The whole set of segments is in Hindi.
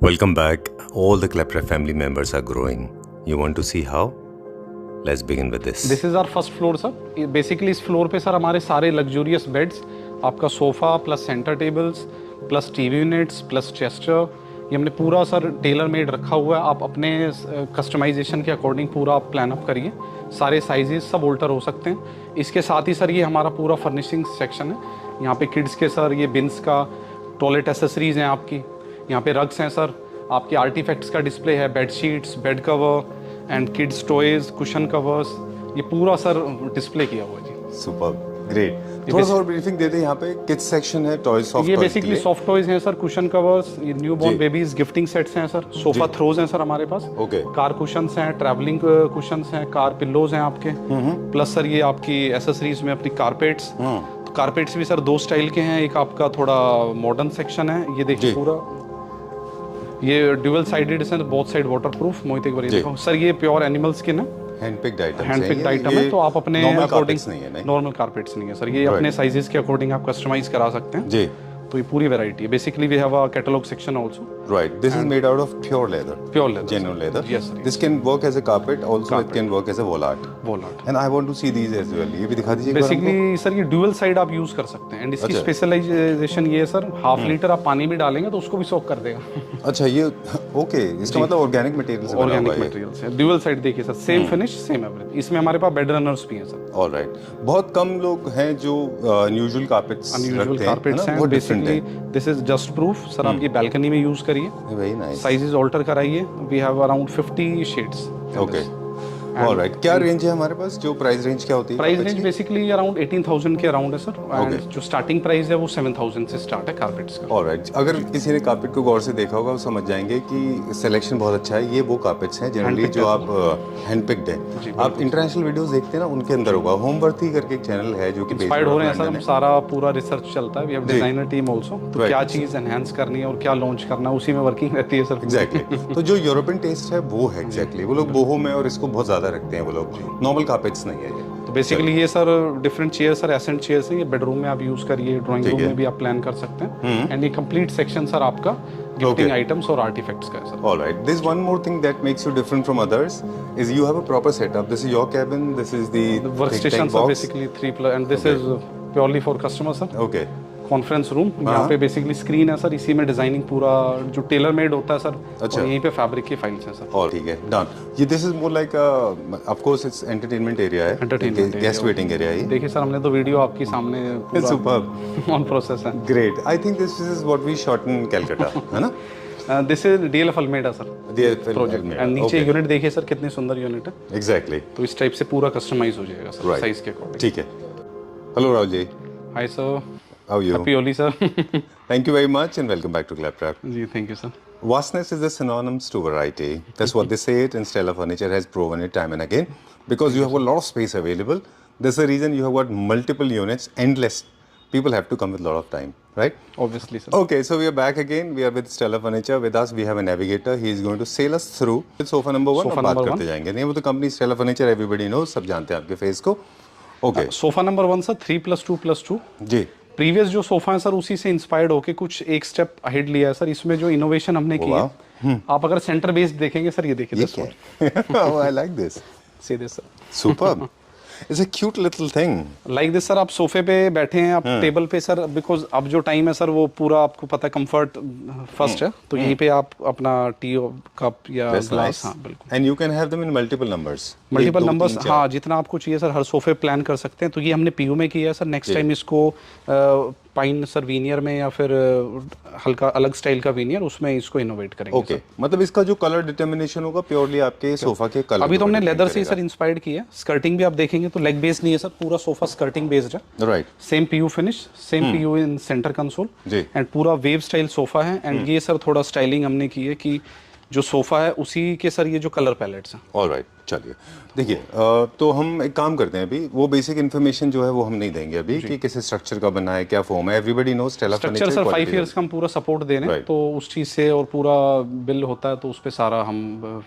Welcome back. All the Klepra family members are growing. You want to see how? Let's begin with this. This is our first floor sir. Basically इस फ्लोर पे सर हमारे सारे लग्जूरियस बेड्स, आपका sofa plus centre tables plus TV units plus Chester, ये हमने पूरा सर टेलर मेड रखा हुआ है. आप अपने कस्टमाइजेशन के अकॉर्डिंग पूरा आप प्लान अप करिए. सारे साइजेस सब ऑल्टर हो सकते हैं. इसके साथ ही सर ये हमारा पूरा फर्निशिंग सेक्शन है. यहाँ पे किड्स के सर ये बिन्स का, टॉयलेट एसेसरीज हैं आपकी. यहाँ पे रग्स हैं सर, आपके आर्टिफैक्ट्स का डिस्प्ले है, bed sheets, bed cover and kids toys, cushion covers, ये पूरा सर डिस्प्ले किया हुआ है जी. Super, great. थोड़ा सा और ब्रीफिंग दे दें. यहाँ पे किड्स सेक्शन है, टॉयज, सॉफ्ट ये टॉयज. बेसिकली सॉफ्ट टॉयज हैं सर, कुशन कवर्स, ये new born babies gifting sets हैं सर, सोफा थ्रोज हैं सर हमारे पास. ओके. कार कुशंस हैं, ट्रैवलिंग कुशंस हैं, कार पिल्लोज हैं आपके. प्लस सर ये आपकी एसेसरीज में अपनी कारपेट्स. तो कारपेट्स भी सर दो स्टाइल के हैं. एक आपका थोड़ा मॉडर्न सेक्शन है, ये देखिए पूरा ये ड्यूअल साइडेड है, बोथ साइड वाटरप्रूफ. मोहित एक बार ये देखो सर, ये प्योर एनिमल स्किन है, हैंडपिक्ड आइटम है. तो आप अपने अकॉर्डिंग, नॉर्मल कारपेट्स नहीं है सर, ये अपने साइजेस के अकॉर्डिंग आप कस्टमाइज करा सकते हैं जी. तो ये पूरी वैरायटी है. Basically we have a catalogue section also. Right. This is made out of pure leather. Pure leather. Genuine leather. Yes, sir. This can work as a carpet. Also, it can work as a wall art. Wall art. And I want to see these as well. ये भी दिखा दीजिए. बेसिकली सर ये ड्यूअल साइड आप यूज कर सकते हैं. एंड इसकी स्पेशलाइजेशन ये है सर, हाफ लीटर आप पानी में डालेंगे तो उसको भी सोक कर देगा. अच्छा, ये ओके. इसका मतलब ऑर्गेनिक मटेरियल से बना हुआ है. ऑर्गेनिक मटेरियल से. ड्यूअल साइड देखिए sir, same finish same everything. इसमें हमारे पास बेड रनर्स भी हैं सर. ऑलराइट. बहुत कम लोग हैं जो अनयूजुअल कारपेट्स कारपेट्स हैं. Basically this is just proof sir. आप ये बालकनी में यूज करिए. Very nice. साइजेस ऑल्टर कराइए. We have around 50 shades. Okay. Alright. क्या रेंज है हमारे पास? जो प्राइस रेंज क्या होती है? प्राइस रेंज बेसिकली अराउंड 18,000 के अराउंड है सर. एंड जो स्टार्टिंग प्राइस है वो 7,000 से स्टार्ट है कारपेट्स का. ऑलराइट. अगर किसी ने कारपेट को गौर से देखा होगा वो समझ जाएंगे कि सिलेक्शन बहुत अच्छा है. ये वो कारपेट्स हैं जनरली जो आप हैंडपिक्ड है. आप इंटरनेशनल वीडियोस देखते हैं ना, उनके अंदर होगा. होमवर्थी करके एक चैनल है जो कि इंस्पायर्ड हो रहे हैं सर. हम सारा पूरा रिसर्च चलता है. We have designer team also. तो क्या चीज एनहांस करनी है और क्या लॉन्च करना है, उसी में वर्किंग रहती है सर. एग्जैक्टली. तो जो यूरोपियन टेस्ट है वो है एग्जैक्टली. वो लोग बोहो में और इसको बहुत ज्यादा रखते हैं वो लोग. नॉर्मल कारपेट्स नहीं है ये. तो बेसिकली ये sir different chair sir, accent chairs हैं. ये बेडरूम में आप यूज करिए, ड्राइंग रूम में भी आप प्लान कर सकते हैं. एंड ये कंप्लीट सेक्शन सर आपका गिफ्टिंग आइटम्स और आर्टिफैक्ट्स का है sir. Alright. This one more thing that makes you different from others is you have a proper setup. This is your cabin. This is the work station sir, basically 3 and this is purely for customer sir. Okay. Conference room. यहाँ पे बेसिकली स्क्रीन है सर, इसी में डिजाइनिंग पूरा जो टेलर मेड होता है सर. अच्छा. और यहीं पे फैब्रिक की फाइल्स हैं सर. और ठीक है, डन. ये this is more like of course it's entertainment area है, गेस्ट वेटिंग एरिया है. देखिए सर, हमने तो वीडियो आपके सामने सुपर्ब ऑन प्रोसेस है. Great. I think this is what we shot in Calcutta, है ना? This is DLF Alameda sir project. And नीचे यूनिट देखिए सर, कितनी सुंदर यूनिट है. एग्जैक्टली. तो इस टाइप से पूरा कस्टमाइज हो जाएगा सर साइज के अकॉर्डिंग. ठीक है. Hello Rahul ji. Hi sir. How are you? Happy Holi, sir. Thank you very much and welcome back to Klepra. Thank you, sir. Vastness is a synonymous to variety. That's what they say it, and Stella Furniture has proven it time and again. Because you have a lot of space available, there's a reason you have got multiple units, endless. People have to come with a lot of time, right? Obviously, sir. Okay, so we are back again. We are with Stella Furniture. With us, we have a navigator. He is going to sail us through with sofa number 1. Sofa number 1. करते जाएंगे. नहीं, वो तो company Stella Furniture everybody knows. सब जानते हैं आपके फेस को. Okay. Sofa number 1 sir 3+2+2. जी. प्रीवियस जो सोफा है सर, उसी से इंस्पायर्ड होके कुछ एक स्टेप अहेड लिया है सर. इसमें जो इनोवेशन हमने की है, आप अगर सेंटर बेस्ड देखेंगे सर, ये देखिए this one. I like this. See this sir. Superb. It's a cute little thing like this sir. आप सोफे पे बैठे हैं, आप टेबल पे सर, बिकॉज अब जो टाइम है सर वो पूरा आपको पता है कंफर्ट फर्स्ट है. तो यहीं पे आप अपना टी कप या ग्लास. हाँ बिल्कुल. And you can have them in multiple numbers. Multiple numbers. हाँ, जितना आपको चाहिए सर, हर सोफे प्लान कर सकते हैं. तो ये हमने PU में किया है सर. नेक्स्ट टाइम इसको पाइन सर वीनियर में या फिर हल्का अलग स्टाइल का वीनियर, उसमें इसको इनोवेट करेंगे. ओके. मतलब इसका जो कलर डिटर्मिनेशन होगा प्योरली आपके सोफा के कलर. अभी तो हमने लेदर से सर इंस्पायर्ड किया है. स्कर्टिंग भी आप देखेंगे तो लेग बेस्ड नहीं है सर, पूरा सोफा स्कर्टिंग बेस्ड है. Right. Same PU finish, same PU in centre console. And पूरा वेव स्टाइल सोफा है. एंड ये सर थोड़ा स्टाइलिंग हमने की है कि जो सोफा है उसी के सर ये जो कलर पैलेट्स हैं. ऑलराइट. चलिए देखिए, तो हम एक काम करते हैं अभी, वो बेसिक इन्फॉर्मेशन जो है वो हम नहीं देंगे अभी कि किस स्ट्रक्चर का बना है, क्या फॉर्म है। Everybody knows stellar structure sir 5 years का हम पूरा सपोर्ट दे रहे हैं, Right. तो उस चीज़ से और पूरा बिल होता है तो उस पे सारा हम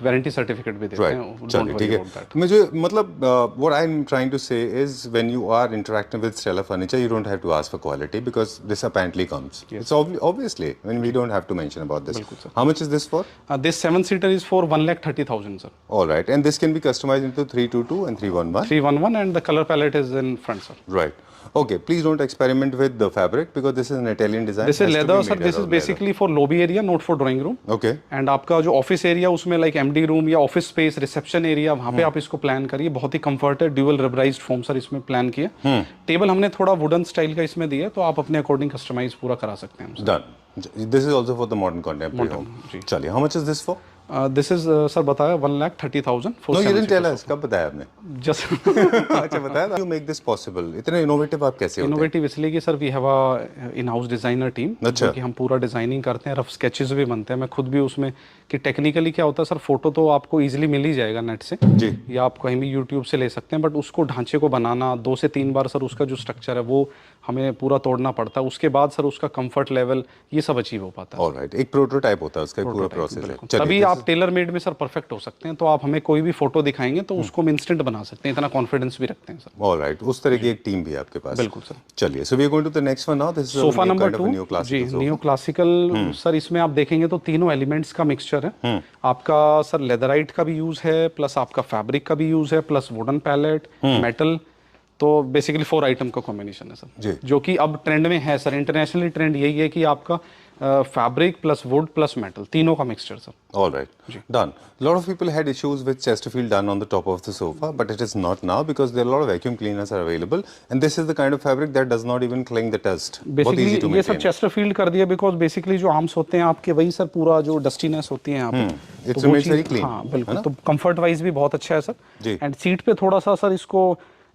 वारंटी सर्टिफिकेट भी देते हैं। राइट, Don't चलिए worry ठीक है। about that. मुझे मतलब what I am trying to say is when you are interacting with Stella furniture you don't have to ask for quality because this apparently comes, it's obviously when we don't have to mention about this. How much is this for? This 7-seater is for 1,30,000 sir. Alright, and this can be customised into 322 and 311. 311 and the color palette is in front sir. Right. Okay, please don't experiment with the fabric because this is an Italian design. This is Has to be leather sir. made This out is of basically for lobby area, not for drawing room. leather. Okay. And आपका जो ऑफिस एरिया उसमें लाइक एमडी रूम या ऑफिस स्पेस रिसेप्शन एरिया वहाँ पे आप इसको प्लान करिए। बहुत ही कंफर्ट है, ड्यूअल रबराइज्ड फोम सर इसमें प्लान किया। टेबल हमने थोड़ा वुडन स्टाइल का इसमें दिया है, तो आप अपने अकॉर्डिंग कस्टमाइज पूरा करा सकते हैं। Done. This is also for the modern contemporary home. जी। चलिए, how much is this for? This is sir बताया 1,30,000 for No, you didn't 7 tell us. कब बताया आपने? जस्ट अच्छा बताया था। You make this possible. इतने innovative आप कैसे होते हैं? इनोवेटिव इसलिए कि sir we have a in house designer team, अच्छा। कि हम पूरा डिजाइनिंग करते हैं, रफ स्केचेस भी बनते हैं। मैं खुद भी उसमें कि टेक्निकली क्या होता है सर, फोटो तो आपको इजीली मिल ही जाएगा नेट से जी। या आप कहीं भी यूट्यूब से ले सकते हैं, बट उसको ढांचे को बनाना 2 से 3 बार सर उसका जो स्ट्रक्चर है वो हमें पूरा तोड़ना पड़ता है। उसके बाद सर उसका कंफर्ट लेवल ये सब अचीव हो पाता है। Alright, एक प्रोटोटाइप होता है उसका, एक पूरा प्रोसेस है। बिल्कुल। चलिए, तभी this आप टेलर मेड में सर परफेक्ट हो सकते हैं। तो आप हमें कोई भी फोटो दिखाएंगे तो उसको हम इंस्टेंट बना सकते हैं, इतना कॉन्फिडेंस भी रखते हैं सर। Alright, उस तरह की एक टीम भी है आपके पास। बिल्कुल सर। चलिए, so we are going to the next one now. This is a sofa new number kind of 2 a neoclassical जी, sofa. Neoclassical sir. इसमें आप देखेंगे तो तीनों एलिमेंट्स का मिक्सचर है। आपका सर लेदराइट का भी यूज है, प्लस आपका फैब्रिक का भी यूज है, प्लस वुडन पैलेट, मेटल। तो बेसिकली 4 आइटम का कॉम्बिनेशन है जी। सर, जो कि अब ट्रेंड में है सर। इंटरनेशनली ट्रेंड यही है कि आपका fabric plus would plus metal तीनों का mixture sir. Alright, done. Lot of people had issues with Chesterfield done on the top of the sofa, but it is not now because there are a lot of vacuum cleaners are available, and this is the kind of fabric that does not even cling the dust. बहुत easy to बेसिकली ये सर maintain. चेस्टरफील्ड कर दिया बिकॉज बेसिकली जो आर्म्स होते हैं आपके वही सर पूरा जो डस्टीनेस होती है यहाँ पे It's तो वो remains very चीज़- clean, हाँ है बिल्कुल। ना? तो कंफर्ट वाइज भी बहुत अच्छा है सर। जी। एंड सीट पे थोड़ा सा सर इसको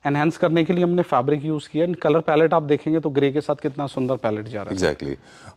एनहांस करने के लिए हमने फैब्रिक यूज किया। एंड कलर पैलेट आप देखेंगे तो ग्रे के साथ कितना सुंदर पैलेट जा रहा है। Exactly.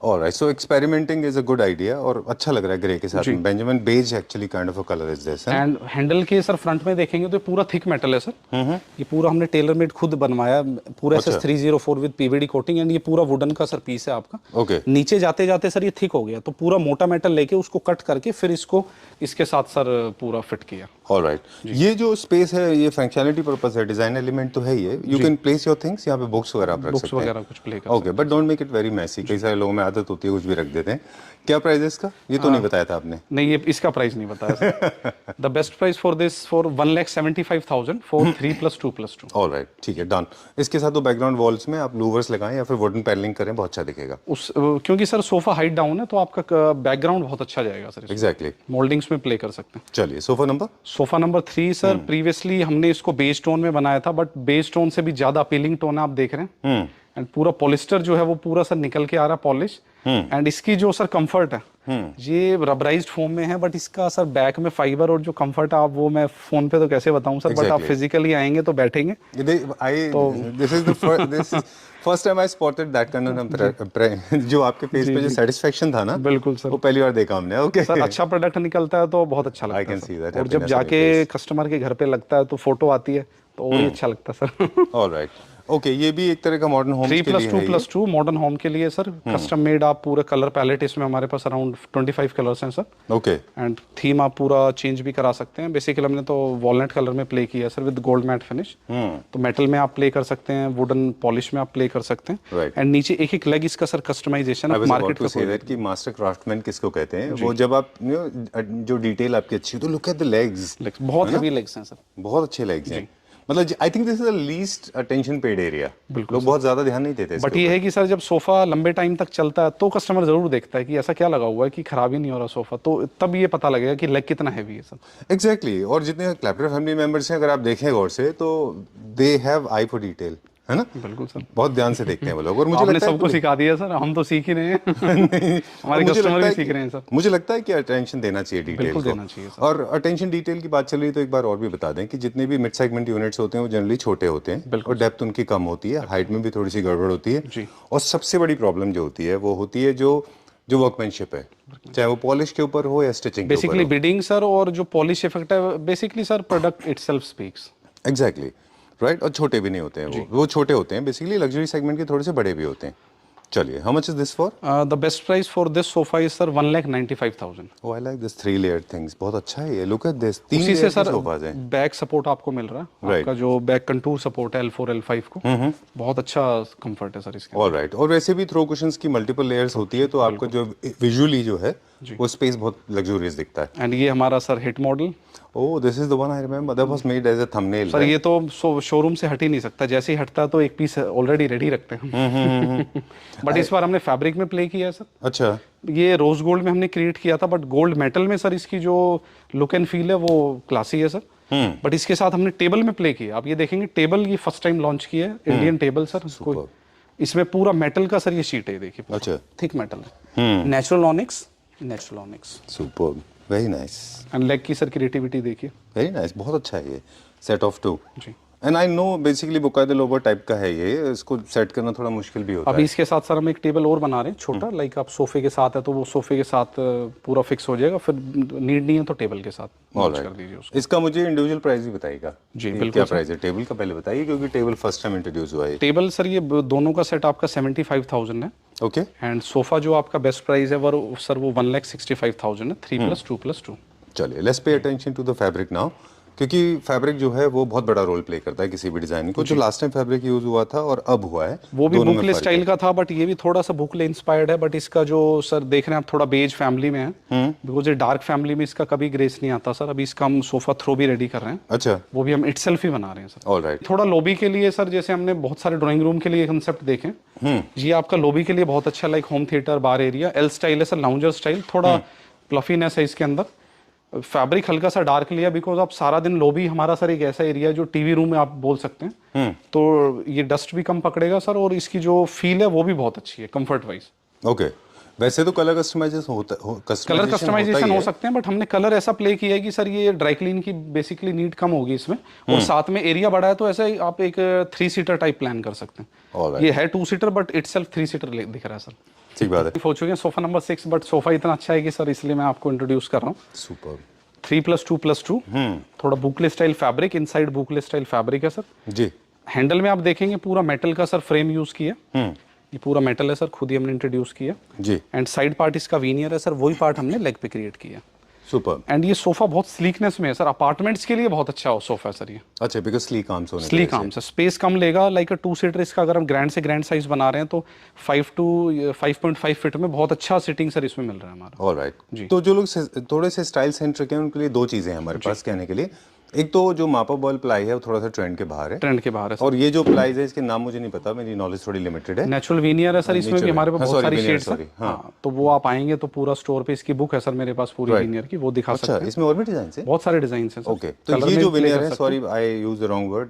Alright, so experimenting is a good idea और अच्छा लग रहा है ग्रे के साथ में। Benjamin beige actually kind of a color is this. है? एंड हैंडल के सर फ्रंट में देखेंगे तो पूरा थिक मेटल है सर। ये पूरा हमने टेलर मेड खुद बनवाया, पूरा अच्छा। SS304 with PVD coating. And ये पूरा वुडन का सर पीस है आपका। Okay. नीचे जाते जाते सर ये थिक हो गया, तो पूरा मोटा मेटल लेके उसको कट करके फिर इसको इसके साथ सर पूरा फिट किया। Alright. ये जो स्पेस है ये फंक्शनलिटी पर्पस है, डिजाइन एलिमेंट तो है ही है। You can place your things, यहाँ पे बुक्स वगैरह आप रख बुक्स सकते हैं। वगैरह कुछ प्ले कर okay, but don't make it very messy. कई सारे लोगों में आदत होती है कुछ भी रख देते हैं। क्या प्राइस है इसका? ये तो नहीं बताया था आपने। नहीं, ये इसका प्राइस नहीं बताया sir. The best price for this for 1,75,000 for 3+2+2। Alright, ठीक है, डन। इसके साथ तो बैकग्राउंड वॉल्स में आप लूवर्स लगाएं या फिर वुडन पैनलिंग करें, बहुत अच्छा दिखेगा। क्योंकि सर सोफा हाइट डाउन है तो आपका बैकग्राउंड बहुत अच्छा जाएगा सर। एग्जैक्टली। मोल्डिंग्स में प्ले कर सकते हैं। चलिए, sofa number sofa number 3 sir. Previously हमने इसको बेस टोन में बनाया था, बट बेस टोन से भी ज्यादा अपीलिंग टोन आप देख रहे हैं। एंड पूरा पॉलिस्टर जो है वो पूरा सर निकल के आ रहा है पॉलिश। एंड इसकी जो सर कंफर्ट है ये रबराइज्ड फोम में है, बट इसका सर बैक में फाइबर और जो कंफर्ट है आप वो मैं फोन पे तो कैसे बताऊं सर। बट आप Exactly. फिजिकली आएंगे तो बैठेंगे। First time I spotted that kind जो आपके फेस पे जो सेटिस्फेक्शन था ना, बिल्कुल सर। वो पहली बार देखा हमने। ओके सर अच्छा प्रोडक्ट निकलता है तो बहुत अच्छा लगता I है can सर। see that और जब happiness on your जाके कस्टमर के घर पे लगता है तो फोटो आती है तो और ही अच्छा लगता है सर। ऑलराइट, ओके, ये भी एक तरह का मॉडर्न होम के लिए है। 3+2+2 मॉडर्न होम के लिए सर। कस्टम मेड आप पूरे कलर पैलेट इसमें हमारे पास अराउंड 25 कलर्स हैं सर। ओके, एंड थीम आप पूरा चेंज भी करा सकते हैं। बेसिकली हमने तो वॉलनट कलर में प्ले किया sir with gold matte finish. तो मेटल में आप प्ले कर सकते हैं, वुडन पॉलिश में आप प्ले कर सकते हैं। Right. एंड नीचे एक एक लेग इसका सर कस्टमाइजेशन आई है was market about to say that कि मास्टर क्राफ्टमैन किसको कहते हैं, वो जब आप जो डिटेल आपकी अच्छी, तो लुक एट द लेग्स, बहुत हेवी लेग्स हैं सर। बहुत अच्छे लेग्स हैं। मतलब आई think this is the least attention paid area. लोग बहुत ज्यादा ध्यान नहीं देते। बट ये है कि सर जब सोफा लंबे टाइम तक चलता है तो कस्टमर जरूर देखता है कि ऐसा क्या लगा हुआ है कि खराब ही नहीं हो रहा सोफा, तो तब ये पता लगेगा कि लेग कितना हैवी है सर। एग्जैक्टली। और जितने क्लैप्टर फैमिली मेंबर्स हैं, अगर आप देखें गौर से, तो they have I for detail, है ना? बिल्कुल सर। बहुत ध्यान से देखते हैं वो लोग। और मुझे आपने लगता है सबको सिखा दिया सर, हम तो सीख ही रहे हैं। हमारे मुझे कस्टमर लगता भी है सीख कि- रहे हैं सर। मुझे लगता है कि अटेंशन देना चाहिए डिटेल बिल्कुल को। देना चाहिए सर। और अटेंशन डिटेल की बात चल रही है तो एक बार और भी बता दें कि जितने भी मिड सेगमेंट यूनिट्स होते हैं वो जनरली छोटे होते हैं और डेप्थ उनकी कम होती है, हाइट में भी थोड़ी सी गड़बड़ होती है। जी। और सबसे बड़ी प्रॉब्लम जो होती है वो होती है जो जो वर्कमैनशिप है, चाहे वो पॉलिश के ऊपर हो या स्टिचिंग के ऊपर बेसिकली हो। बिडिंग सर, और जो पॉलिश इफेक्ट है basically sir product itself speaks. Exactly right. और छोटे भी नहीं होते हैं वो छोटे होते हैं, बेसिकली लग्जरी सेगमेंट के थोड़े से बड़े भी होते हैं। चलिए, how much is this for? The best price for this sofa is sir 1,95,000। Oh, I like this 3 layer things, बहुत अच्छा है ये। लुक एट दिस, 3 उसी से लेयर सर सोफाज हैं। बैक सपोर्ट आपको मिल रहा है। Right. आपका जो बैक कंटूर सपोर्ट है L4 L5 को, बहुत अच्छा कंफर्ट है सर इसके। ऑलराइट। और वैसे भी थ्रो कुशंस की मल्टीपल लेयर्स होती है, तो आपका जो विजुअली जो है वो स्पेस बहुत लग्जूरियस दिखता है। एंड ये हमारा sir hit model oh, this is the one I remember, that was made as a thumbnail. Sir, ये तो शोरूम से हट ही नहीं सकता, जैसे ही हटता है तो एक पीस ऑलरेडी रेडी रखते हैं। बट इस बार हमने फैब्रिक में प्ले किया है सर। अच्छा, ये रोज गोल्ड में हमने क्रिएट किया था, बट गोल्ड मेटल में सर इसकी जो लुक एंड फील है वो क्लासी है सर। बट इसके साथ हमने टेबल में प्ले किया। आप ये देखेंगे टेबल ये फर्स्ट टाइम लॉन्च किया है, इंडियन टेबल सर। कोई इसमें पूरा मेटल का सर ये शीट है, देखिए अच्छा, थिक मेटल है, natural onyx, natural onyx. Superb, very nice, and leg की सर क्रिएटिविटी देखिए। वेरी नाइस, बहुत अच्छा है ये। सेट ऑफ 2 जी। एंड आई नो बेसिकली बुकाया द लोबर टाइप का है ये, इसको सेट करना थोड़ा मुश्किल भी होता अभी है। इसके साथ सर हम एक टेबल और बना रहे हैं छोटा, लाइक आप सोफे के साथ है तो वो सोफे के साथ पूरा फिक्स हो जाएगा, फिर नीड नहीं है तो टेबल के साथ मैच कर दीजिए उसको। इसका मुझे इंडिविजुअल प्राइस भी बताइएगा। जी, ये बिल्कुल क्या सर। प्राइस है टेबल का, पहले बताइए, क्योंकि टेबल फर्स्ट टाइम इंट्रोड्यूस हुआ है। टेबल सर ये दोनों का सेट आपका 75,000 है। ओके, एंड सोफा जो आपका बेस्ट प्राइस है वो सर वो 1,65,000 है, 3+2+2। चलिए, let's pay attention to the fabric now, क्योंकि फैब्रिक जो है वो बहुत बड़ा रोल प्ले करता है किसी भी डिजाइन को। जो लास्ट टाइम फैब्रिक यूज हुआ था और अब हुआ है, वो भी दोनों में बुकले फर्क स्टाइल है। का था, बट ये भी थोड़ा सा बुकले इंस्पायर्ड है। बट इसका जो सर देख रहे हैं आप, थोड़ा बेज फैमिली में है, बिकॉज ये डार्क फैमिली में इसका कभी ग्रेस नहीं आता सर। अभी इसका हम सोफा थ्रो भी रेडी कर रहे हैं, अच्छा, वो भी हम इटसेल्फ ही बना रहे हैं सर। ऑलराइट। थोड़ा लॉबी के लिए सर, जैसे हमने बहुत सारे ड्राइंग रूम के लिए कंसेप्ट देखे, ये आपका लॉबी के लिए बहुत अच्छा, लाइक होम थिएटर, बार एरिया, एल स्टाइल है सर, लाउंजर स्टाइल, थोड़ा प्लफीनेस है इसके अंदर। फैब्रिक हल्का सा डार्क लिया, बिकॉज आप सारा दिन लॉबी हमारा सर एक ऐसा एरिया है जो टीवी रूम में आप बोल सकते हैं, तो ये डस्ट भी कम पकड़ेगा सर, और इसकी जो फील है वो भी बहुत अच्छी है कंफर्ट वाइज। ओके, वैसे तो कलर कस्टमाइजेशन होता कलर कस्टमाइजेशन हो सकते हैं, बट हमने कलर ऐसा प्ले किया है कि सर ये ड्राई क्लीन की बेसिकली नीड कम होगी इसमें, और साथ में एरिया बड़ा है, तो ऐसे आप एक 3 सीटर टाइप प्लान कर सकते हैं। Alright. ये है 2 सीटर, बट इटसेल्फ 3 सीटर दिख रहा है सर। ठीक बात है। हो चुके हैं सोफा नंबर 6, बट सोफा इतना अच्छा है कि सर इसलिए मैं आपको इंट्रोड्यूस कर रहा हूँ। सुपर, 3+2+2, थोड़ा boucle style fabric, inside boucle style fabric है सर। जी, हैंडल में आप देखेंगे पूरा मेटल का सर फ्रेम यूज किया, ये पूरा मेटल है सर, खुद ही हमने इंट्रोड्यूस किया। जी, एंड साइड पार्ट इसका वीनियर है सर, वही पार्ट हमने लेग पे क्रिएट किया। सुपर। एंड ये सोफा बहुत स्लीकनेस में है सर, अपार्टमेंट्स के लिए बहुत अच्छा हो सोफा है सर ये। अच्छा, बिकॉज स्लीक आर्म्स होने स्लीक आर्म्स है, स्पेस कम लेगा, लाइक अ 2 सीटर। इसका अगर हम ग्रैंड से ग्रैंड साइज बना रहे हैं तो 5.5 फीट में बहुत अच्छा सिटिंग सर इसमें मिल रहा है हमारा। ऑलराइट। तो जो लोग थोड़े से स्टाइल सेंट्रिक हैं उनके लिए 2 चीजें हैं हमारे पास कहने के लिए। एक तो जो मापा बॉल प्लाई है वो थोड़ा सा ट्रेंड के बाहर है, ट्रेंड के बाहर है सर। और ये जो प्लाईज है इसके नाम मुझे नहीं पता, मेरी नॉलेज थोड़ी लिमिटेड है। नेचुरल वीनियर है सर, इसमें भी हमारे पास बहुत सारी शेड्स सॉरी, हैं। हाँ, तो वो आप आएंगे तो पूरा स्टोर पे इसकी बुक है सर मेरे पास पूरी वीनियर की, वो दिखा सकते अच्छा, हैं। इसमें और भी डिजाइन है? बहुत सारे डिजाइन हैं सर। ओके, तो ये जो विनियर है, sorry I use the wrong word,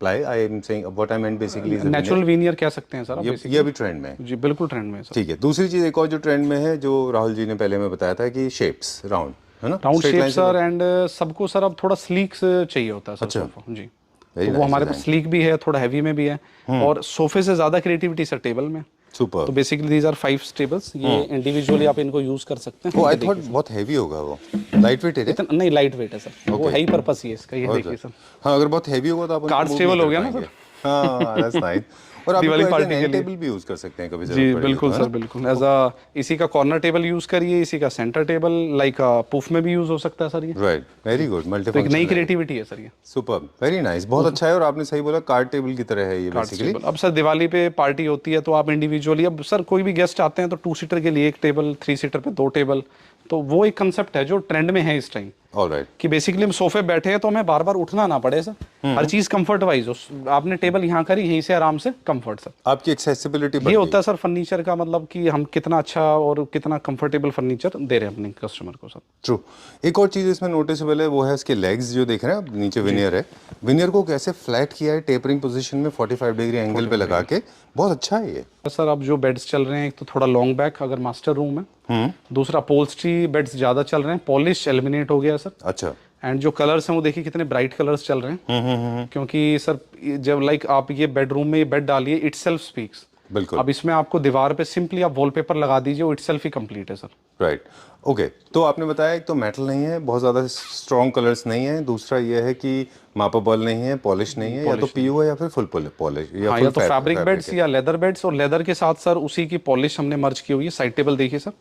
ply, I am saying what I meant basically natural veneer कह सकते हैं सर आप ये अभी ट्रेंड में है। जी, बिल्कुल ट्रेंड में है सर। ठीक है। दूसरी चीज एक और जो ट्रेंड में है, जो राहुल जी ने पहले में बताया था कि शेप्स राउंड है ना, राउंड Straight शेप line से सर, एंड सबको सर अब थोड़ा स्लीक चाहिए होता है सर सोफा जी। Very तो वो nice हमारे पास design. स्लीक भी है, थोड़ा हैवी में भी है, और सोफे से ज्यादा क्रिएटिविटी सर टेबल में। सुपर। तो बेसिकली दीज आर 5 टेबल्स, ये इंडिविजुअली आप इनको यूज कर सकते हैं। ओ आई थॉट बहुत हैवी होगा वो, लाइट वेट है? इतना नहीं, लाइट वेट है सर, वो है ही पर्पस ही है इसका, ये देखिए सर। हाँ, अगर बहुत हैवी होगा तो आप Cards table हो गया ना सर? हाँ, दैट्स नाइस। और आप दिवाली इसको पार्टी as के an end लिए। टेबल भी यूज कर सकते हैं कभी जी जरूरत पड़ेगी बिल्कुल तो, है सर, ना? बिल्कुल एज अ इसी का कॉर्नर टेबल यूज करिए, इसी का सेंटर टेबल, लाइक पुफ में भी यूज हो सकता है सर ये। राइट, वेरी गुड, तो एक मल्टीफंक्शनल नई क्रिएटिविटी है सर ये। सुपर, वेरी नाइस, बहुत अच्छा है। और आपने सही बोला, कार्ड टेबल की तरह है ये बेसिकली। अब सर दिवाली पे पार्टी होती है तो आप इंडिविजुअली, अब सर कोई भी गेस्ट आते हैं तो 2 सीटर के लिए एक टेबल, 3 सीटर पे 2 टेबल, तो वो एक कंसेप्ट है जो ट्रेंड में है इस टाइम, ऑलराइट। कि बेसिकली हम सोफे बैठे हैं तो हमें बार बार उठना ना पड़े सर, हर चीज कंफर्ट वाइज हो। आपने टेबल यहाँ करी, यहीं से आराम से कंफर्ट सर। आपकी एक्सेसिबिलिटी ये होता है सर फर्नीचर का मतलब, कि हम कितना अच्छा और कितना कंफर्टेबल फर्नीचर दे रहे हैं अपने कस्टमर को सर। ट्रू। एक और चीज इसमें नोटिसेबल है, वो है इसके लेग्स जो देख रहे हैं आप, नीचे विनियर है, विनियर को कैसे फ्लैट किया है टेपरिंग पोजीशन में 45 डिग्री एंगल पे लगा के, बहुत अच्छा है ये। सर अब जो बेड्स चल रहे हैं, एक तो थोड़ा लॉन्ग बैक अगर मास्टर रूम है, दूसरा पोल्स्ट्री बेड्स ज्यादा चल रहे हैं, पॉलिश एलिमिनेट हो गया सर। अच्छा, एंड जो कलर्स हैं वो देखिए कितने ब्राइट कलर्स चल रहे हैं, क्योंकि सर जब लाइक आप ये बेडरूम में ये बेड डालिए, इटसेल्फ स्पीक्स बिल्कुल। अब इसमें आपको दीवार पे सिंपली आप वॉलपेपर लगा दीजिए, वो इटसेल्फ ही कंप्लीट है सर। Right, okay. तो आपने बताया एक तो मेटल नहीं है, बहुत ज़्यादा स्ट्रॉन्ग कलर्स नहीं है, दूसरा ये है कि मापेबल नहीं है, पॉलिश नहीं है, या तो पीयू है या फिर फुल पॉलिश या हाँ, फुल या तो फैब्रिक बेड्स है। या लेदर बेड्स, और लेदर के साथ सर उसी की पॉलिश हमने मर्ज की हुई है। साइड टेबल देखिए सर,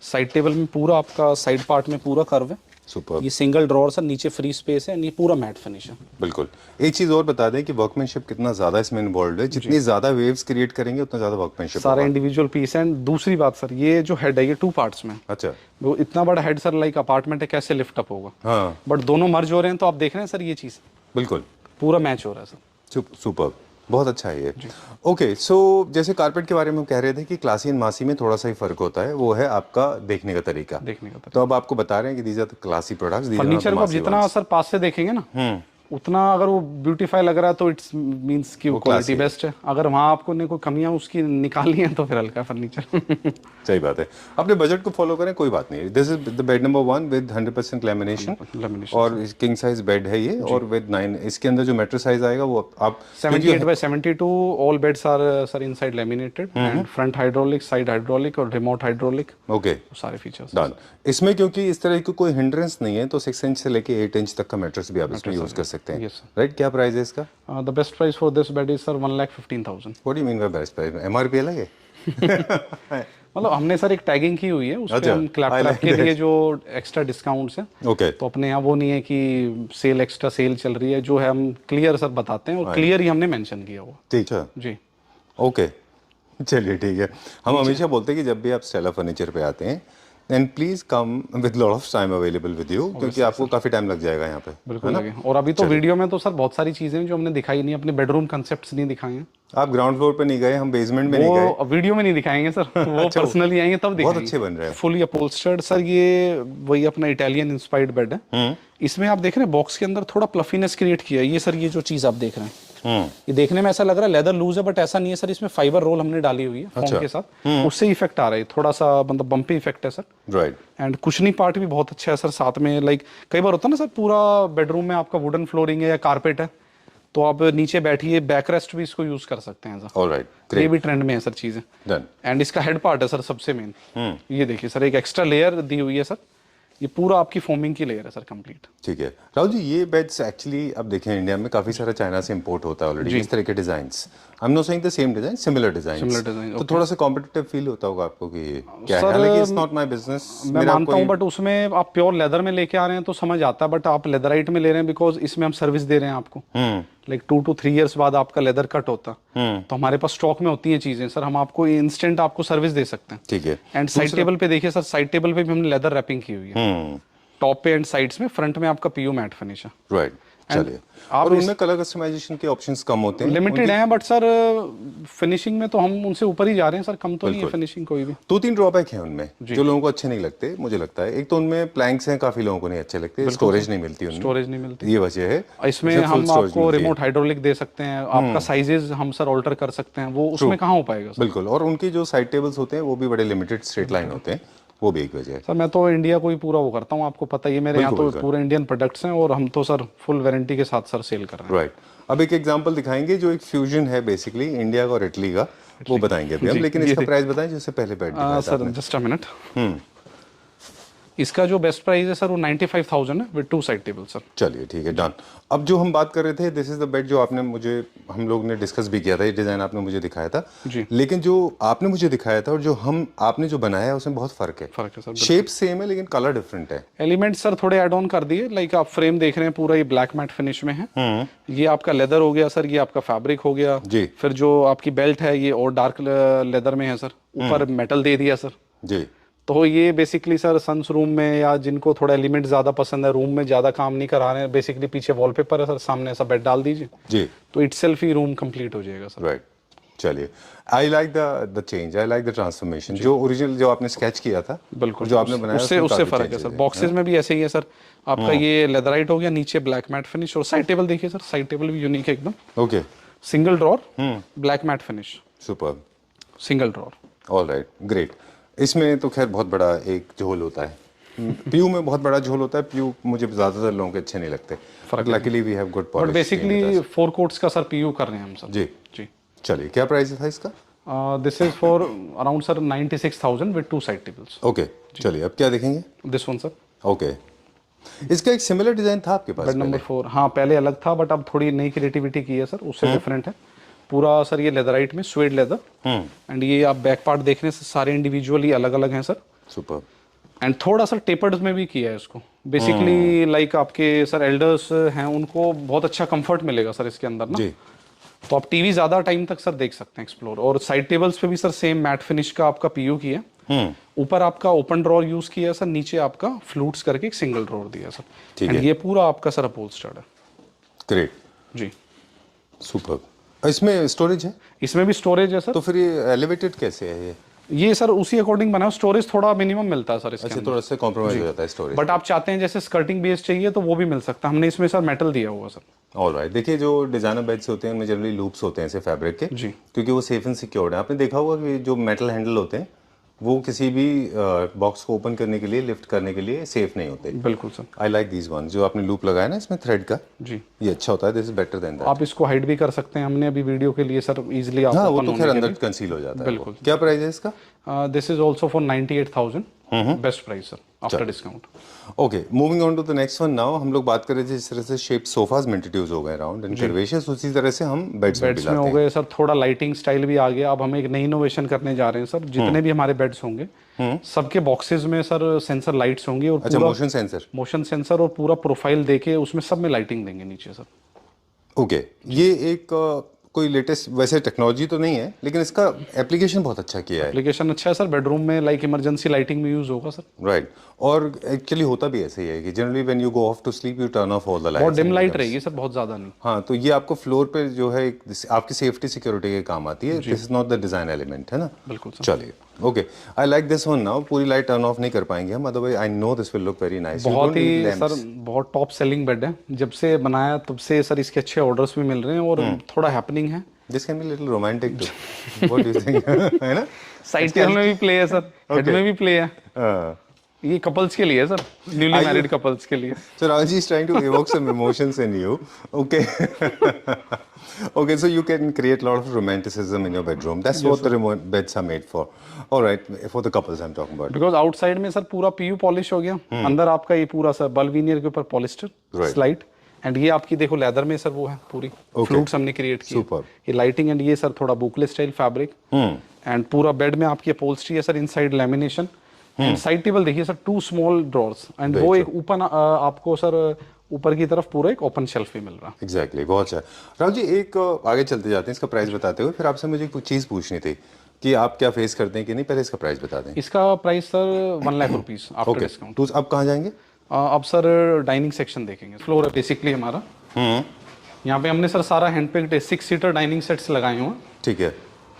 साइड टेबल में पूरा आपका साइड पार्ट में पूरा कर्व है। सुपर, ये सिंगल ड्रॉर सर, नीचे फ्री स्पेस है, ये पूरा मैट फिनिश है। बिल्कुल। एक चीज़ और बता दें कि वर्कमैनशिप कितना ज़्यादा इसमें इन्वॉल्व है, जितनी ज़्यादा वेव्स क्रिएट करेंगे उतना ज़्यादा वर्कमैनशिप सारा इंडिविजुअल पीस है। एंड दूसरी बात सर, ये जो हेड है ये 2 पार्ट्स में है। अच्छा, वो इतना बड़ा हेड सर, लाइक अपार्टमेंट है, कैसे लिफ्ट अप होगा। हाँ बट दोनों मर्ज हो रहे हैं, तो आप देख रहे हैं सर, ये चीज़ बिल्कुल, पूरा मैच हो रहा है सर। सुपर, बहुत अच्छा है ये। ओके, सो जैसे कारपेट के बारे में हम कह रहे थे कि क्लासी एंड मासी में थोड़ा सा ही फर्क होता है, वो है आपका देखने का तरीका। देखने का तो अब आपको बता रहे हैं कि these are the classy products, furniture को आप जितना सर पास से देखेंगे ना, उतना अगर वो ब्यूटीफाई लग रहा है तो इट्स मींस कि वो क्वालिटी बेस्ट है। अगर वहाँ आपको ने कोई कमियां उसकी निकालनी है तो फिर हल्का फर्नीचर। सही बात है, अपने बजट को फॉलो करें, कोई बात नहीं। This is the bed number 1 with 100% lamination, और किंग साइज बेड है ये, और विद 9, इसके अंदर जो मेट्रो साइज आएगा वो आप 78/72, all beds are sir inside laminated, and front hydraulic, side hydraulic और रिमोट हाइड्रोलिक, ओके सारे फीचर्स डन। इसमें क्योंकि इस तरह की कोई हिंड्रेंस नहीं है, तो 6 इंच से लेके 8 इंच तक का मेट्रेस भी आप इसमें यूज कर सकते हैं, राइट? क्या प्राइस है इसका? The best price for this bed is sir 1,15,000। What do you mean by best price? MRP अलग है? मतलब हमने सर एक टैगिंग की हुई है उस पे, हम क्लैप क्लैप के लिए जो एक्स्ट्रा डिस्काउंट्स हैं, ओके, तो अपने यहाँ वो नहीं है कि सेल एक्स्ट्रा सेल चल रही है, जो है हम क्लियर सर बताते हैं, और क्लियर ही हमने मेंशन किया हुआ। ठीक है जी, ओके, चलिए ठीक है। हम हमेशा बोलते हैं कि जब भी आप स्टेला फर्नीचर पे आते हैं, and please come with lot of time available with you, क्योंकि आपको काफी टाइम लग जाएगा यहाँ पे। बिल्कुल लगे। और अभी तो वीडियो में तो सर बहुत सारी चीजें हैं जो हमने दिखाई नहीं, अपने बेडरूम कंसेप्ट्स नहीं दिखाए हैं। आप ग्राउंड फ्लोर पे नहीं गए, हम बेसमेंट में नहीं गए, वो वीडियो में नहीं दिखाएंगे सर, वो पर्सनली आएंगे तब दिखाएंगे। बहुत अच्छे बन रहे हैं। फुली अपहोल्स्टर्ड सर, ये वही अपना इटालियन इंस्पायर्ड बेड है। इसमें आप देख रहे हैं बॉक्स के अंदर थोड़ा प्लफीनेस क्रिएट किया है। ये सर, ये जो चीज आप देख रहे हैं, ये देखने में ऐसा लग रहा है लेदर लूज है, बट ऐसा नहीं है सर, इसमें फाइबर रोल हमने डाली हुई है फोम के साथ, उससे इफेक्ट आ रहा है। थोड़ा सा मतलब बम्पी इफेक्ट है sir, right. And cushioning part भी बहुत अच्छा है सर साथ में। लाइक कई बार होता है ना सर, पूरा बेडरूम में आपका वुडन फ्लोरिंग है या कारपेट है, तो आप नीचे बैठिए, बैक रेस्ट भी इसको यूज कर सकते हैं सर। ऑलराइट, ये भी ट्रेंड में है सर चीजें। डन। एंड इसका हेड पार्ट है सर सबसे मेन, ये देखिए सर, एक एक्स्ट्रा लेयर दी हुई है सर, ये पूरा आपकी फोमिंग की लेयर है सर कंप्लीट। ठीक है राहुल जी, ये बेड्स एक्चुअली अब देखें इंडिया में काफी सारा चाइना से इंपोर्ट होता है ऑलरेडी, इस तरह के designs. I am not saying the same design, similar designs. तो थोड़ा सा कॉम्पिटिटिव फील होता होगा आपको कि क्या है, हालांकि इट्स नॉट माय बिजनेस। मैं मानता हूं, बट उसमें आप प्योर लेदर में लेके आ रहे हैं तो समझ आता है, बट आप लेदराइट में ले रहे हैं बिकॉज इसमें हम सर्विस दे रहे हैं आपको। लाइक 2 to 3 years बाद आपका लेदर कट होता है, तो हमारे पास स्टॉक में होती है चीजें सर, हम आपको इंस्टेंट आपको सर्विस दे सकते हैं। ठीक है। एंड साइड टेबल पे देखिए सर, साइड टेबल पे भी हमने लेदर रैपिंग की हुई है, टॉप पे एंड साइड्स में। फ्रंट में आपका पीयू मैट फिनिश है, राइट। चलिए, और उनमें कलर कस्टमाइजेशन के ऑप्शंस कम होते हैं, लिमिटेड हैं, बट सर फिनिशिंग में तो हम उनसे ऊपर ही जा रहे हैं सर, कम तो नहीं है फिनिशिंग कोई भी। 2-3 ड्रॉबैक है उनमें जो लोगों को अच्छे नहीं लगते, मुझे लगता है। एक तो उनमें प्लैंक्स हैं, काफी लोगों को नहीं अच्छे लगते, स्टोरेज नहीं मिलती उनमें, स्टोरेज नहीं मिलती, ये वजह है। इसमें हम आपको रिमोट हाइड्रोलिक दे सकते हैं, आपका साइजेस हम सर ऑल्टर कर सकते हैं, वो उसमें कहाँ हो पाएगा सर? बिल्कुल। और उनकी जो साइड टेबल्स होते हैं वो भी बड़े लिमिटेड स्ट्रेट लाइन होते हैं, वो भी एक वजह है सर। मैं तो इंडिया को ही पूरा वो करता हूँ, आपको पता ही है, मेरे यहाँ तो पूरे इंडियन प्रोडक्ट्स हैं, और हम तो सर फुल वारंटी के साथ सर सेल कर रहे हैं। राइट। अब एक एग्जांपल दिखाएंगे जो एक फ्यूजन है बेसिकली इंडिया का और इटली का, वो बताएंगे अभी हम, लेकिन इसका प्राइस बताएं जिससे पहले बेड दिखाया था सर। Just a minute. इसका जो बेस्ट प्राइस है सर वो 95,000 है विद 2 साइड टेबल सर। चलिए ठीक है, डन। अब जो हम बात कर रहे थे, दिस इज द बेड जो आपने मुझे, हम लोग ने डिस्कस भी किया था, ये डिजाइन आपने मुझे दिखाया था जी, लेकिन जो आपने मुझे दिखाया था और जो हम आपने जो बनाया है उसमें बहुत फर्क है सर। शेप सेम है लेकिन कलर डिफरेंट है। एलिमेंट सर थोड़े ऐड ऑन कर दिए, लाइक आप फ्रेम देख रहे हैं पूरा ये ब्लैक मैट फिनिश में है, ये आपका लेदर हो गया सर, ये आपका फैब्रिक हो गया जी। फिर जो आपकी बेल्ट है ये और डार्क लेदर में है सर, ऊपर मेटल दे दिया सर जी। तो ये बेसिकली सर सन्स रूम में, या जिनको थोड़ा एलिमेंट ज्यादा पसंद है, रूम में ज्यादा काम नहीं करा रहे हैं, बेसिकली पीछे वॉलपेपर है सर, सामने ऐसा बेड डाल दीजिए जी, तो इटसेल्फ ही रूम कंप्लीट हो जाएगा सर। राइट। चलिए, I like the change, I like the transformation. जो ओरिजिनल जो आपने स्केच किया था, बिल्कुल जो आपने बनाया उससे फर्क है सर। बॉक्सेस में भी ऐसे ही है सर, आपका ये लेदराइट हो गया, नीचे ब्लैक मैट फिनिश, और साइड टेबल देखिए सर, साइड टेबल भी यूनिक है एकदम। Okay, single drawer, black matte finish, super, single drawer. Alright, great. इसमें तो खैर बहुत बड़ा एक झोल होता है, पीयू में बहुत बड़ा झोल होता है। पीयू मुझे ज्यादातर लोगों के अच्छे नहीं लगते, luckily we have good polish. But basically 4 coats का सर पीयू कर रहे हैं हम सर। जी जी। चलिए, क्या प्राइस था इसका? This is for around sir 96,000 with 2 side tables. Okay, चलिए अब क्या देखेंगे? दिस वन सर, ओके, इसका एक सिमिलर डिजाइन था आपके पास बेड नंबर 4। हाँ, पहले अलग था बट अब थोड़ी नई क्रिएटिविटी की है सर, उससे डिफरेंट है पूरा सर। ये लेदराइट में स्वेड लेदर, एंड ये आप बैक पार्ट देखने से सारे इंडिविजुअली अलग अलग हैं सर। सुपर। एंड थोड़ा सा टेपर्ड में भी किया है इसको, बेसिकली लाइक आपके सर एल्डर्स हैं उनको बहुत अच्छा कंफर्ट मिलेगा सर इसके अंदर ना। जी, तो आप टीवी ज्यादा टाइम तक सर देख सकते हैं एक्सप्लोर। और साइड टेबल्स पे भी सर सेम मैट फिनिश का आपका पीयू की है। ऊपर आपका ओपन ड्रॉर यूज किया है सर, नीचे आपका फ्लूट्स करके एक सिंगल ड्रॉर दिया है सर। ठीक एंड है। ये पूरा आपका सर अपहोल्स्टर्ड है। ग्रेट, जी, सुपर। इसमें स्टोरेज है? इसमें भी स्टोरेज है सर। तो फिर ये एलिवेटेड कैसे है ये सर उसी अकॉर्डिंग बना है, स्टोरेज थोड़ा मिनिमम मिलता है सर इसके अच्छा, अंदर। थोड़ा सा कॉम्प्रोमाइज हो जाता है स्टोरेज। बट आप चाहते हैं जैसे स्कर्टिंग बेस चाहिए तो वो भी मिल सकता है, हमने इसमें सर मेटल दिया हुआ सर। ऑलराइट, देखिए जो डिजाइनर बेड्स होते हैं उनमें जनरली लूप्स होते हैं ऐसे फैब्रिक के, जी। क्योंकि वो सेफ एंड सिक्योर्ड है। आपने देखा होगा कि जो मेटल हैंडल होते हैं वो किसी भी बॉक्स को ओपन करने के लिए, लिफ्ट करने के लिए सेफ नहीं होते। बिल्कुल sir. I like these one, जो आपने लूप लगाया ना इसमें थ्रेड का, जी, ये अच्छा होता है। This is better than that. आप इसको हाइड भी कर सकते हैं, हमने अभी वीडियो के लिए सर इजीली आप हाँ, वो open तो होने खैर के अंदर कंसील हो जाता है। बिल्कुल। वो। क्या प्राइस है इसका? This is also for 98,000, best price sir after discount. Okay, moving on to the next one now. हम लोग बात कर रहे थे जिस तरह से शेप सोफाज में इंट्रोड्यूस हो गए राउंड एंड कर्वेशियस, उसी तरह से हम बेड्स में भी बेड्स में लाते हो हैं। गए सर, थोड़ा लाइटिंग स्टाइल भी आ गया। अब हम एक नई इनोवेशन करने जा रहे हैं सर। जितने भी हमारे बेड्स होंगे सबके बॉक्सेस में सर सेंसर लाइट्स होंगी और अच्छा, पूरा मोशन सेंसर। मोशन सेंसर और पूरा प्रोफाइल देके उसमें सब में लाइटिंग देंगे नीचे सर। ओके, ये एक कोई लेटेस्ट वैसे टेक्नोलॉजी तो नहीं है, लेकिन इसका एप्लीकेशन बहुत अच्छा किया है। एप्लीकेशन अच्छा है सर, बेडरूम में लाइक इमरजेंसी लाइटिंग में यूज होगा सर। राइट, और एक्चुअली होता भी ऐसे ही है कि generally when you go off to sleep you turn off all the बहुत लाइट्स। डिम लाइट रहेगी सर, बहुत ज्यादा नहीं। हाँ, तो ये आपको फ्लोर पे जो है आपकी सेफ्टी सिक्योरिटी के काम आती है। This is not the design element, है ना? बिल्कुल सर। चलिए, okay, I like this one now. पूरी लाइट टर्न ऑफ नहीं कर पाएंगे हम, otherwise I know this will look very nice. बहुत ही सर बहुत टॉप सेलिंग बेड है। जब से बनाया तब से सर इसके अच्छे ऑर्डर्स भी मिल रहे हैं और थोड़ा हैपनिंग है। This can be little romantic too, what do you think? है ना? साइड टेबल में भी प्ले है सर, हेड में भी प्ले है। हाँ। ये कपल्स के लिए है सर, न्यूली मैरिड कपल्स के लिए। So Raji is trying to evoke some emotions in you. Okay. Okay, so you can create a lot of romanticism in your bedroom. That's what the remote beds are made for. All right, for the couples I'm talking about. Because outside में सर पूरा पीयू पॉलिश हो गया, अंदर आपका ये पूरा सर बल्विनियर के ऊपर पॉलिस्टर Right. स्लाइड। एंड ये आपकी देखो लेदर में सर वो है पूरी फ्लूट्स हमने क्रिएट की। Superb. ये लाइटिंग एंड ये सर थोड़ा बुकले स्टाइल फैब्रिक। एंड पूरा बेड में आपकी अपहोल्स्ट्री है sir, inside lamination. And side table देखिए सर, 2 स्मॉल ड्रॉर्स एंड वो एक ओपन आपको सर ऊपर की तरफ पूरा एक ओपन शेल्फ भी मिल रहा है। Exactly, बहुत अच्छा। राहुल जी, एक आगे चलते जाते हैं इसका प्राइस बताते हुए, फिर आपसे मुझे कुछ चीज़ पूछनी थी कि आप क्या फेस करते हैं कि नहीं। पहले इसका प्राइस बता दें। इसका price sir 1 lakh rupees after okay, discount. तो अब कहाँ जाएंगे? अब सर डाइनिंग सेक्शन देखेंगे। फ्लोर है बेसिकली हमारा। यहाँ पे हमने सर सारा hand picked 6 seater dining sets लगाए हुए हैं। ठीक है।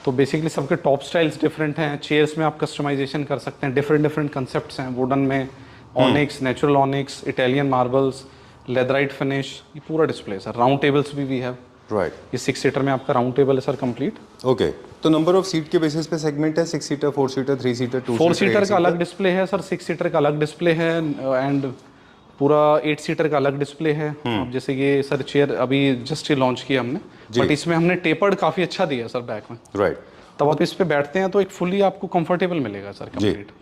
तो बेसिकली सबके टॉप स्टाइल्स डिफरेंट हैं। चेयर्स में आप कस्टमाइजेशन कर सकते हैं, डिफरेंट कंसेप्ट्स हैं। वुडन में onyx, natural onyx, Italian marbles, leatherette finish, ये पूरा डिस्प्ले सर। राउंड टेबल्स भी है। राइट, ये 6 सीटर में आपका राउंड टेबल है सर कंप्लीट। ओके, तो नंबर ऑफ सीट के बेसिस पे सेगमेंट है? 6 सीटर, 4 सीटर, 3 सीटर, 2 4 सीटर का अलग डिस्प्ले है सर, 6 सीटर का अलग डिस्प्ले है एंड पूरा 8 सीटर का अलग डिस्प्ले है। अब जैसे ये सर चेयर अभी जस्ट लॉन्च किया हमने, बट इसमें हमने टेपर्ड काफी अच्छा दिया सर बैक में। राइट, तब आप इस पे बैठते हैं तो एक फुली आपको कंफर्टेबल मिलेगा सर जी। कंप्लीट।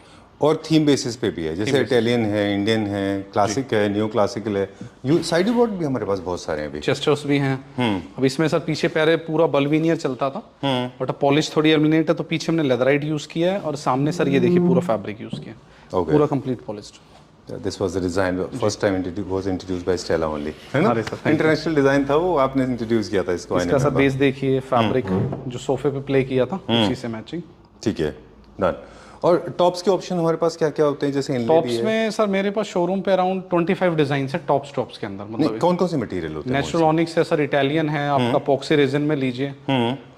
और थीम बेसिस पे भी है, जैसे इटालियन है, इंडियन है, क्लासिक है, न्यू क्लासिकल है। यू साइड बोर्ड भी हमारे पास बहुत सारे हैं अभी। चेस्टर्स भी हैं। अब इसमें सर पीछे पैरे पूरा बल्विनियर चलता था, बट अब पॉलिश थोड़ी एलिमिनेट है तो पीछे हमने लेदराइट यूज किया है और सामने सर ये देखिए पूरा फैब्रिक यूज किया है। Okay. पूरा complete polished. This was the design first time was introduced by Stella only, है ना? अरे sir, thank you. International design था वो, आपने इंट्रोड्यूस किया था इसको। इसका सर बेस देखिए, फैब्रिक जो सोफे पे प्ले किया था उसी से मैचिंग। ठीक है, डन। और टॉप्स के ऑप्शन हमारे पास क्या क्या होते हैं? जैसे इनले भी टॉप्स है। में सर मेरे पास शोरूम पे अराउंड 25 डिजाइन है टॉप्स के अंदर। नहीं, मतलब कौन कौन से मटेरियल होते हैं? नेचुरल ऑनिक्स है सर, इटालियन है आपका, पॉक्सी रेजिन में लीजिए।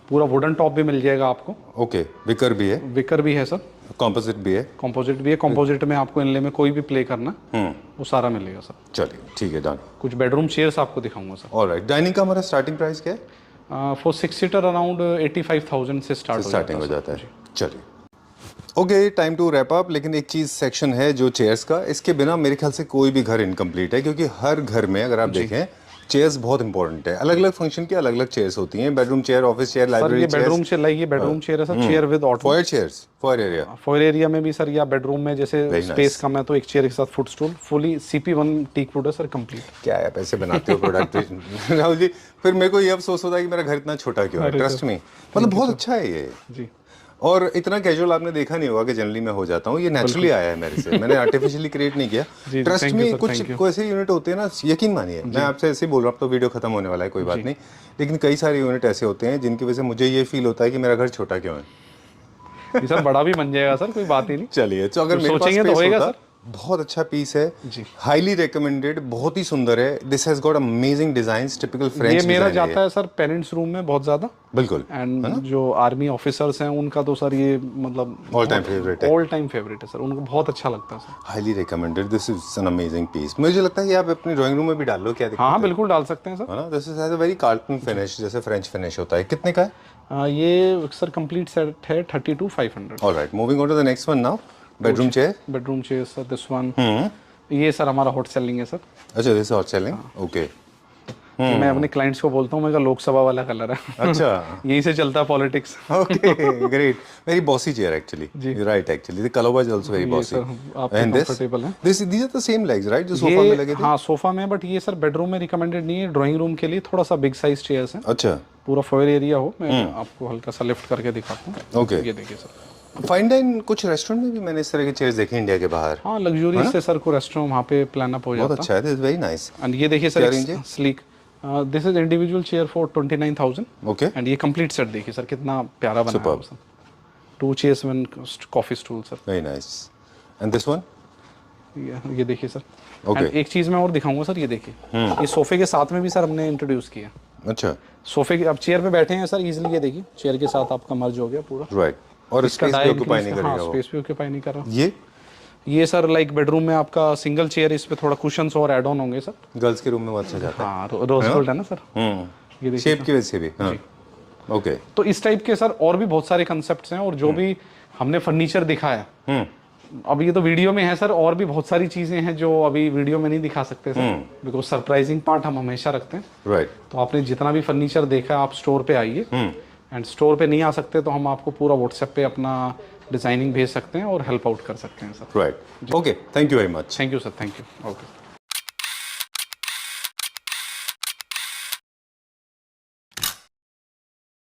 पूरा वुडन टॉप भी मिल जाएगा आपको। ओके, विकर भी है, विकर भी है सर, कॉम्पोजिट भी है। कंपोजिट भी है। कंपोजिट में आपको इनले में कोई भी प्ले करना वो सारा मिलेगा सर। चलिए, ठीक है, डन। कुछ बेडरूम चेयर्स आपको दिखाऊंगा सर। ऑलराइट, डाइनिंग का हमारा स्टार्टिंग प्राइस क्या है? फॉर 6 सीटर अराउंड 85,000 से स्टार्टिंग हो जाता है। चलिए, okay, time to wrap up. लेकिन एक चीज सेक्शन है जो चेयर्स का, इसके बिना मेरे ख्याल से कोई भी घर इनकम्प्लीट है, क्योंकि हर घर में अगर आप देखें चेयर्स बहुत इंपॉर्टेंट है, अलग अलग फंक्शन की अलग अलग चेयर्स होती हैं, bedroom chair, office chair, sir ये library bedroom chair, chair, like ये बेडरूम चेयर है sir, chair with auto. Foyer chairs, foyer area. Foyer area में भी सर, या बेडरूम में जैसे Very स्पेस nice. कम है तो एक चेयर के साथ foot stool, fully CP1 teak wood है सर, कंप्लीट। क्या है, पैसे बनाते हो प्रोडक्ट राहुल जी। फिर मेरे को ये अफसोस होता है कि मेरा घर इतना छोटा क्यों है, अरे ट्रस्ट सर, मी, मतलब बहुत अच्छा है ये। जी और इतना कैजुअल आपने देखा नहीं होगा कि जनरली मैं हो जाता हूँ, ये नेचुरली आया है मेरे से, मैंने आर्टिफिशियली क्रिएट नहीं किया। जी, trust thank you me, sir, कुछ thank you. कोई ऐसे यूनिट होते हैं ना, यकीन मानिए, मैं आपसे ऐसे ही बोल रहा हूँ, अब तो वीडियो खत्म होने वाला है, कोई बात नहीं, लेकिन कई सारे यूनिट ऐसे होते हैं जिनकी वजह से मुझे ये फील होता है कि मेरा घर छोटा क्यों है। ये सर बड़ा भी बन जाएगा सर, कोई बात ही नहीं। चलिए, तो अगर तो मेरे पास सोचेंगे तो space होएगा होता, सर। बहुत अच्छा पीस है, जी। हाईली रिकमेंडेड, बहुत ही सुंदर है। This has got amazing designs, typical French ये डिजाइन मेरा जाता है सर पेरेंट्स रूम में बहुत ज्यादा, बिल्कुल, एंड जो आर्मी ऑफिसर्स हैं उनका तो सर ये मतलब All time favorite है। ऑल टाइम फेवरेट है सर, उनको बहुत अच्छा लगता है sir. Highly recommended, this is an amazing piece. मुझे लगता है ये आप अपने ड्राइंग रूम में भी डाल लो, क्या दिक्कत हाँ हाँ है? बिल्कुल डाल सकते हैं सर। है ना, this is has a very cartoon finish, जैसे फ्रेंच फिनिश होता है। कितने का है? ये सर कंप्लीट सेट है 32,500। Alright, moving on to the next one now. Bedroom chair. Bedroom chair sir, this one, ये सर हमारा हॉट सेलिंग है सर। अच्छा, दिस हॉट सेलिंग, ओके। मैं अपने क्लाइंट्स को बोलता हूँ, मैं कहा लोकसभा वाला कलर है। अच्छा, यही से चलता है politics. okay, great, very bossy chair actually. जी। You're right actually. The color is also very ये bossy. सर आपके And this, कंफर्टेबल है। these are the same legs, right? जो सोफा में लगे थे। हाँ सोफा में, बट ये सर बेडरूम में रिकमेंडेड नहीं है, ड्राइंग रूम के लिए थोड़ा सा बिग साइज चेयर्स हैं, अच्छा, पूरा फॉयर एरिया हो। मैं आपको हल्का सा लिफ्ट करके दिखाता हूँ। Okay. ये देखिए सर, फाइन डाइन कुछ रेस्टोरेंट में भी मैंने इस तरह के चेयर्स देखे इंडिया के बाहर। हाँ लग्जूरियस से सर को रेस्टोरेंट वहाँ पे प्लान अप हो बहुत जाता अच्छा है, दिस इज वेरी नाइस। है। एंड ये देखिए क्या सर, range है? Sleek, this is individual chair for 29,000। Okay, and ये कंप्लीट सेट देखिए सर, कितना प्यारा बना है Superb. Sir. 2 chairs 1 coffee stool sir. Very nice. And this one? ये देखिए सर। Okay. एंड एक चीज़ मैं और दिखाऊंगा सर, ये देखिए, ये सोफे के साथ में भी सर हमने इंट्रोड्यूस किया। अच्छा, सोफे के, अब चेयर पे बैठे हैं सर इजीली, ये देखिए चेयर के साथ आपका मर्ज हो गया पूरा। राइट, और इसका स्पेस भी डायल ऑक्यूपाई नहीं करेगा वो। स्पेस भी ऑक्यूपाई नहीं कर रहा। ये सर लाइक बेडरूम में आपका सिंगल चेयर, इस पे थोड़ा कुशन्स और ऐड ऑन होंगे सर। गर्ल्स के रूम में बहुत अच्छा जाता है। हाँ रोज गोल्ड है ना सर, ये देखिए शेप की वजह से भी। हाँ, ओके। तो इस टाइप के सर और भी बहुत सारे कंसेप्ट्स हैं, और जो भी हमने फर्नीचर दिखाया, अब ये तो वीडियो में है सर, और भी बहुत सारी चीजें हैं जो अभी वीडियो में नहीं दिखा सकते सर, बिकॉज सरप्राइजिंग पार्ट हम हमेशा रखते हैं। राइट, तो आपने जितना भी फर्नीचर देखा, आप स्टोर पे आइए, एंड स्टोर पे नहीं आ सकते तो हम आपको पूरा व्हाट्सएप पे अपना डिजाइनिंग भेज सकते हैं और हेल्प आउट कर सकते हैं sir. Right, okay, thank you very much. Thank you sir, thank you, okay.